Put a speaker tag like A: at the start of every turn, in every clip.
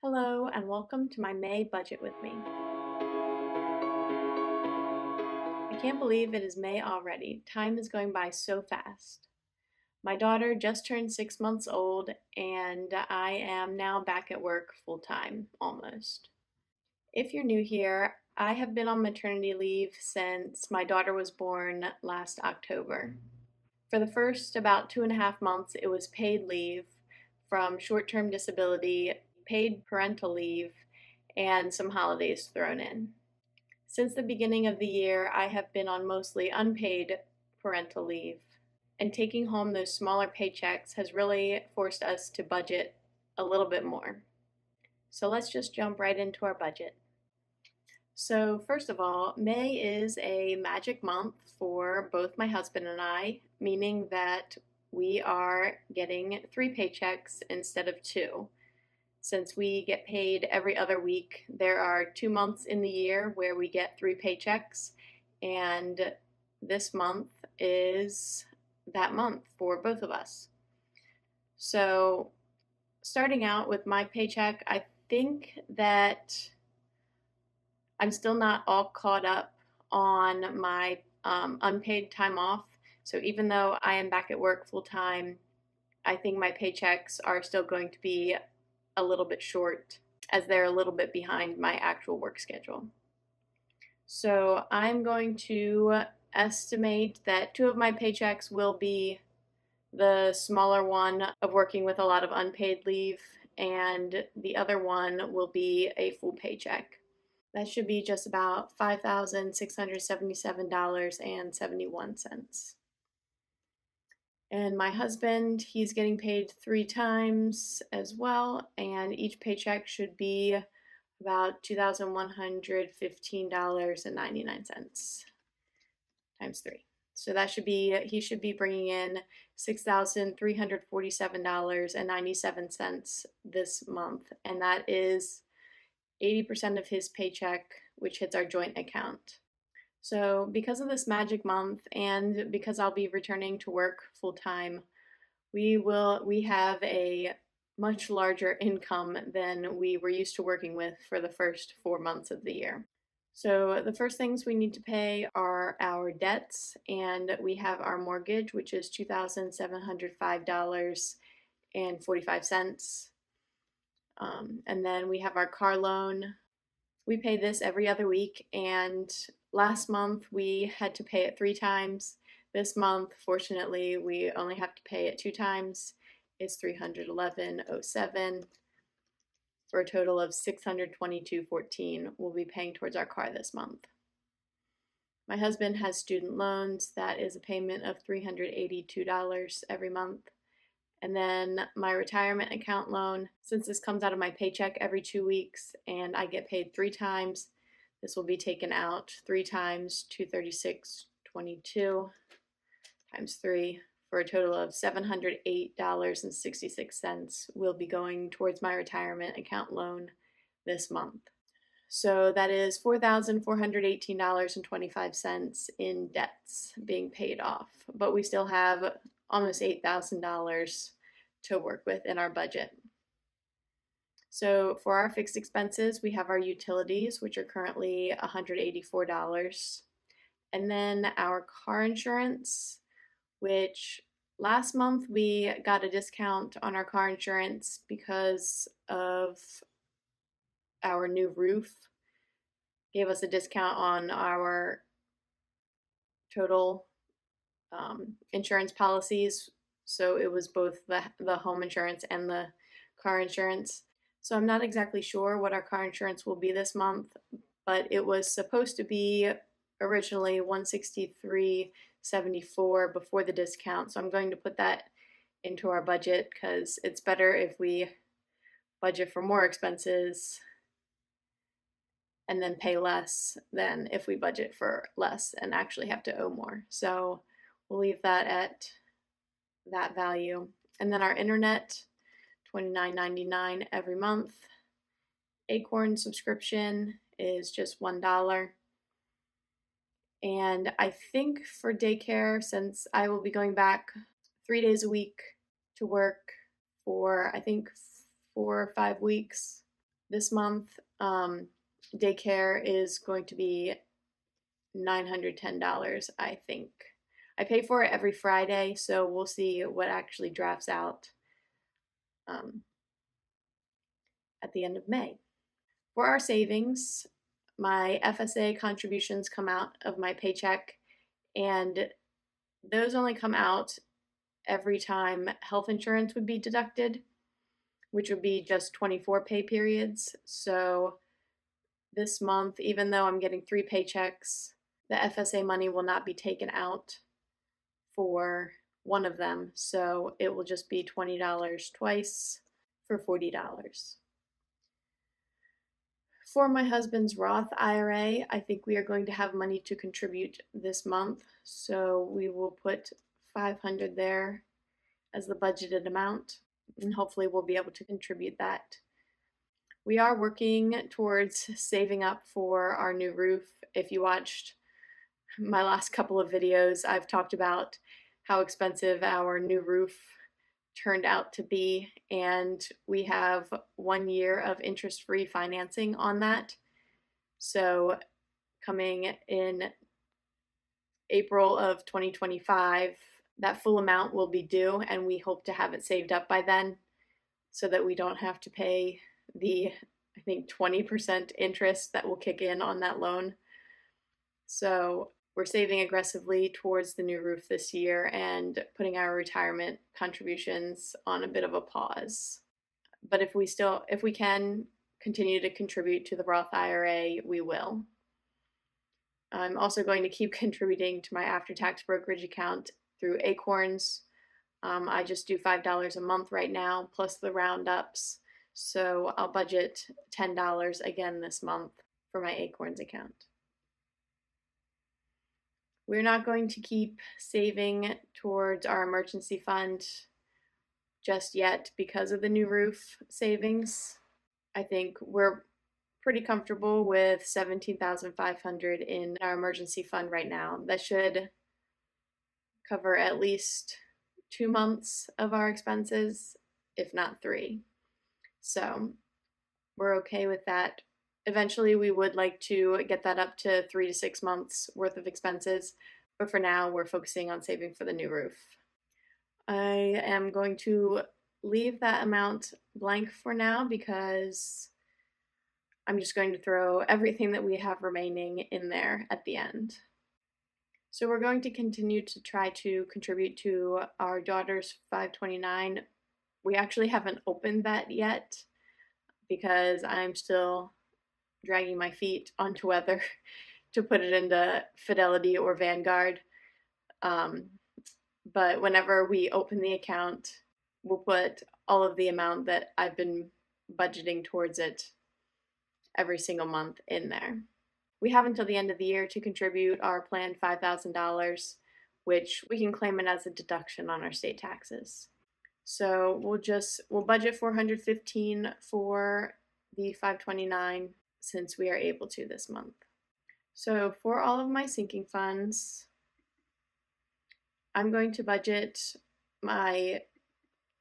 A: Hello and welcome to my May budget with me. I can't believe it is May already. Time is going by so fast. My daughter just turned 6 months old and I am now back at work full time, almost. If you're new here, I have been on maternity leave since my daughter was born last October. For the first about 2.5 months, it was paid leave from short term disability, paid parental leave, and some holidays thrown in. Since the beginning of the year, I have been on mostly unpaid parental leave, and taking home those smaller paychecks has really forced us to budget a little bit more. So let's just jump right into our budget. So, first of all, May is a magic month for both my husband and I, meaning that we are getting 3 paychecks instead of 2. Since we get paid every other week, there are 2 months in the year where we get 3 paychecks, and this month is that month for both of us. So, starting out with my paycheck, I think that I'm still not all caught up on my unpaid time off. So, even though I am back at work full time, I think my paychecks are still going to be a little bit short as they're a little bit behind my actual work schedule. So I'm going to estimate that 2 of my paychecks will be the smaller one of working with a lot of unpaid leave, and the other one will be a full paycheck. That should be just about $5,677.71. And my husband, he's getting paid 3 times as well, and each paycheck should be about $2,115.99 times 3. So he should be bringing in $6,347.97 this month, and that is 80% of his paycheck, which hits our joint account. So, because of this magic month and because I'll be returning to work full time, we have a much larger income than we were used to working with for the first 4 months of the year. So, the first things we need to pay are our debts, and we have our mortgage, which is $2,705.45. And then we have our car loan. We pay this every other week, and last month we had to pay it 3 times. This month, fortunately, we only have to pay it 2 times. It's $311.07 for a total of $622.14 we'll be paying towards our car this month. My husband has student loans. That is a payment of $382 every month. And then my retirement account loan, since this comes out of my paycheck every 2 weeks and I get paid 3 times, this will be taken out 3 times, $236.22 times 3 for a total of $708.66 will be going towards my retirement account loan this month. So that is $4,418.25 in debts being paid off, but we still have almost $8,000 to work with in our budget. So for our fixed expenses, we have our utilities, which are currently $184, and then our car insurance, which last month we got a discount on our car insurance because of our new roof. Gave us a discount on our total insurance policies. So it was both the home insurance and the car insurance. So I'm not exactly sure what our car insurance will be this month, but it was supposed to be originally $163.74 before the discount. So I'm going to put that into our budget because it's better if we budget for more expenses and then pay less than if we budget for less and actually have to owe more. So we'll leave that at that value. And then our internet, $29.99 every month. Acorn subscription is just $1. And I think for daycare, since I will be going back 3 days a week to work for I think 4 or 5 weeks, This month, daycare is going to be $910, I think. I pay for it every Friday, so we'll see what actually drafts out um, at the end of May. For our savings, my FSA contributions come out of my paycheck, and those only come out every time health insurance would be deducted, which would be just 24 pay periods. So this month, even though I'm getting 3 paychecks, the FSA money will not be taken out for one of them. So it will just be $20 twice for $40. For my husband's Roth IRA, I think we are going to have money to contribute this month. So we will put 500 there as the budgeted amount, and hopefully we'll be able to contribute that. We are working towards saving up for our new roof. If you watched my last couple of videos, I've talked about how expensive our new roof turned out to be, and we have 1 year of interest-free financing on that. So coming in April of 2025, that full amount will be due, and we hope to have it saved up by then so that we don't have to pay the, I think, 20% interest that will kick in on that loan. So we're saving aggressively towards the new roof this year and putting our retirement contributions on a bit of a pause. But if we can continue to contribute to the Roth IRA, we will. I'm also going to keep contributing to my after-tax brokerage account through Acorns. I just do $5 a month right now, plus the roundups. So I'll budget $10 again this month for my Acorns account. We're not going to keep saving towards our emergency fund just yet because of the new roof savings. I think we're pretty comfortable with $17,500 in our emergency fund right now. That should cover at least 2 months of our expenses, if not 3. So we're okay with that. Eventually, we would like to get that up to 3 to 6 months worth of expenses, but for now, we're focusing on saving for the new roof. I am going to leave that amount blank for now because I'm just going to throw everything that we have remaining in there at the end. So we're going to continue to try to contribute to our daughter's 529. We actually haven't opened that yet because I'm still dragging my feet onto whether to put it into Fidelity or Vanguard. But whenever we open the account, we'll put all of the amount that I've been budgeting towards it every single month in there. We have until the end of the year to contribute our planned $5,000, which we can claim it as a deduction on our state taxes. So we'll budget $415 for the 529 since we are able to this month. So for all of my sinking funds, I'm going to budget my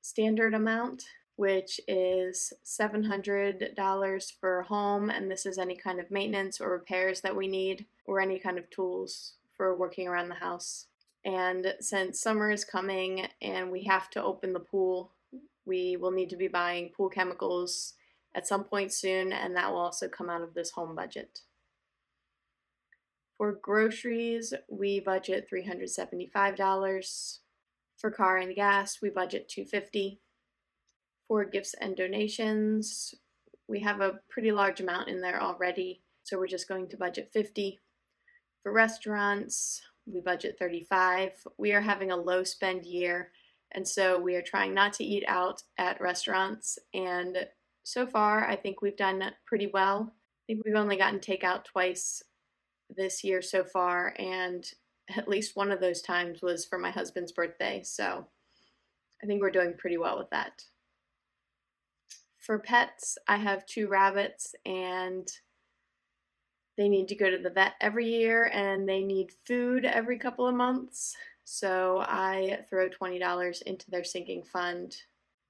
A: standard amount, which is $700 for home, and this is any kind of maintenance or repairs that we need, or any kind of tools for working around the house. And since summer is coming and we have to open the pool, we will need to be buying pool chemicals at some point soon, and that will also come out of this home budget. For groceries, we budget $375. For car and gas, we budget $250. For gifts and donations, we have a pretty large amount in there already, so we're just going to budget $50. For restaurants, we budget $35. We are having a low spend year, and so we are trying not to eat out at restaurants, and so far I think we've done pretty well. I think we've only gotten takeout twice this year so far, and at least one of those times was for my husband's birthday, so I think we're doing pretty well with that. For pets, I have 2 rabbits, and they need to go to the vet every year, and they need food every couple of months, so I throw $20 into their sinking fund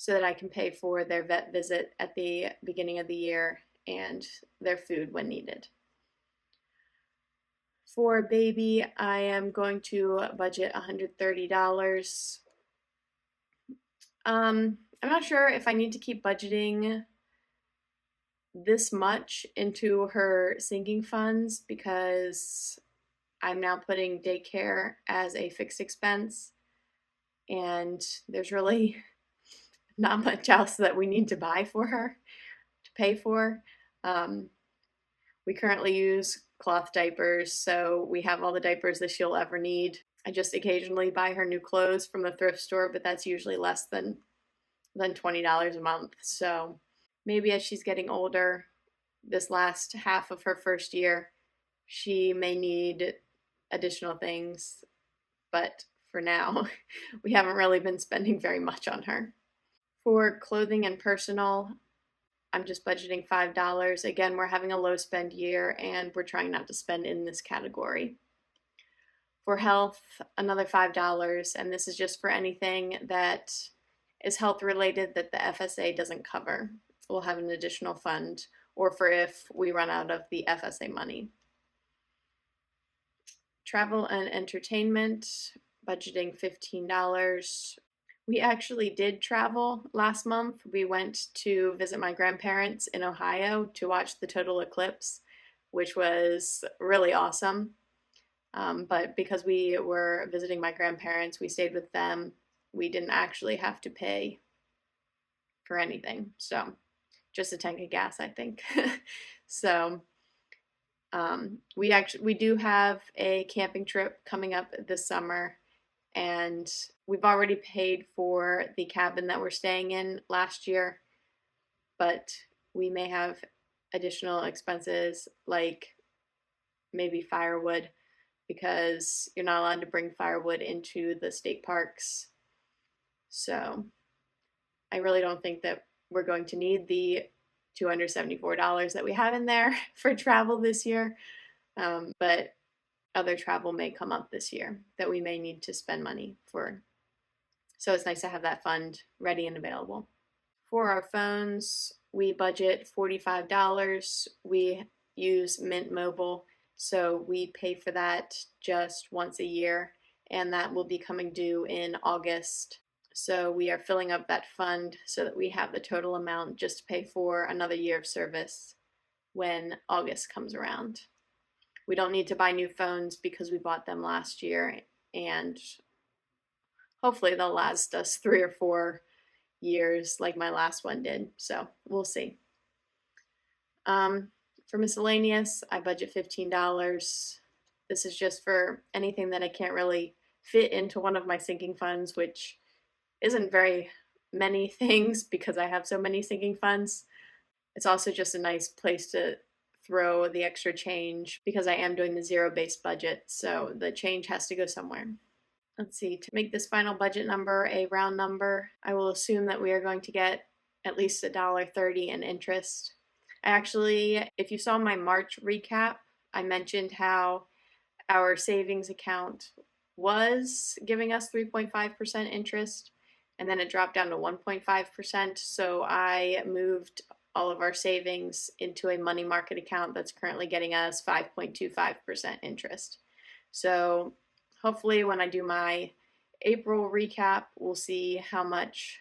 A: so that I can pay for their vet visit at the beginning of the year and their food when needed. For baby, I am going to budget $130. I'm not sure if I need to keep budgeting this much into her sinking funds because I'm now putting daycare as a fixed expense, and there's really not much else that we need to buy for her to pay for. Um, we currently use cloth diapers, so we have all the diapers that she'll ever need. I just occasionally buy her new clothes from the thrift store, but that's usually less than $20 a month. So maybe as she's getting older, this last half of her first year, she may need additional things, but for now, we haven't really been spending very much on her. For clothing and personal, I'm just budgeting $5. Again, we're having a low spend year and we're trying not to spend in this category. For health, another $5, and this is just for anything that is health related that the FSA doesn't cover. We'll have an additional fund, or for if we run out of the FSA money. Travel and entertainment, budgeting $15. We actually did travel last month. We went to visit my grandparents in Ohio to watch the total eclipse, which was really awesome. But because we were visiting my grandparents, we stayed with them. We didn't actually have to pay for anything. So just a tank of gas, I think. So we do have a camping trip coming up this summer, and we've already paid for the cabin that we're staying in last year, but we may have additional expenses like maybe firewood, because you're not allowed to bring firewood into the state parks. So I really don't think that we're going to need the $274 that we have in there for travel this year. But other travel may come up this year that we may need to spend money for. So it's nice to have that fund ready and available. For our phones, we budget $45. We use Mint Mobile, so we pay for that just once a year, and that will be coming due in August. So we are filling up that fund so that we have the total amount just to pay for another year of service when August comes around. We don't need to buy new phones because we bought them last year, and hopefully they'll last us 3 or 4 years like my last one did. So we'll see. For miscellaneous, I budget $15. This is just for anything that I can't really fit into one of my sinking funds, which isn't very many things because I have so many sinking funds. It's also just a nice place to throw the extra change because I am doing the zero-based budget, so the change has to go somewhere. Let's see, to make this final budget number a round number, I will assume that we are going to get at least $1.30 in interest. If you saw my March recap, I mentioned how our savings account was giving us 3.5% interest, and then it dropped down to 1.5%. So I moved all of our savings into a money market account that's currently getting us 5.25% interest. So hopefully when I do my April recap, we'll see how much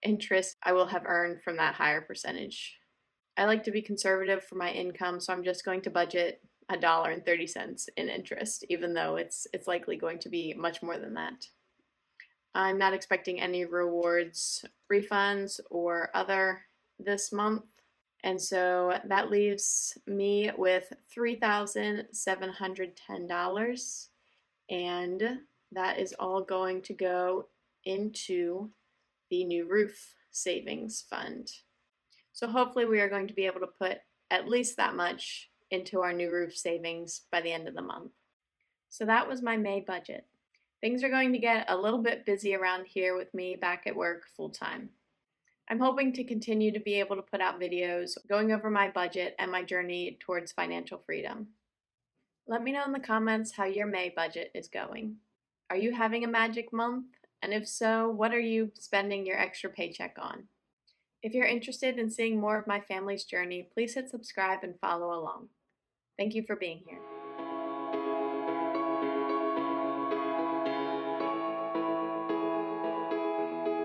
A: interest I will have earned from that higher percentage. I like to be conservative for my income, so I'm just going to budget $1.30 in interest, even though it's likely going to be much more than that. I'm not expecting any rewards, refunds, or other this month. And so that leaves me with $3,710. And that is all going to go into the new roof savings fund. So hopefully we are going to be able to put at least that much into our new roof savings by the end of the month. So that was my May budget. Things are going to get a little bit busy around here with me back at work full time. I'm hoping to continue to be able to put out videos going over my budget and my journey towards financial freedom. Let me know in the comments how your May budget is going. Are you having a magic month? And if so, what are you spending your extra paycheck on? If you're interested in seeing more of my family's journey, please hit subscribe and follow along. Thank you for being here.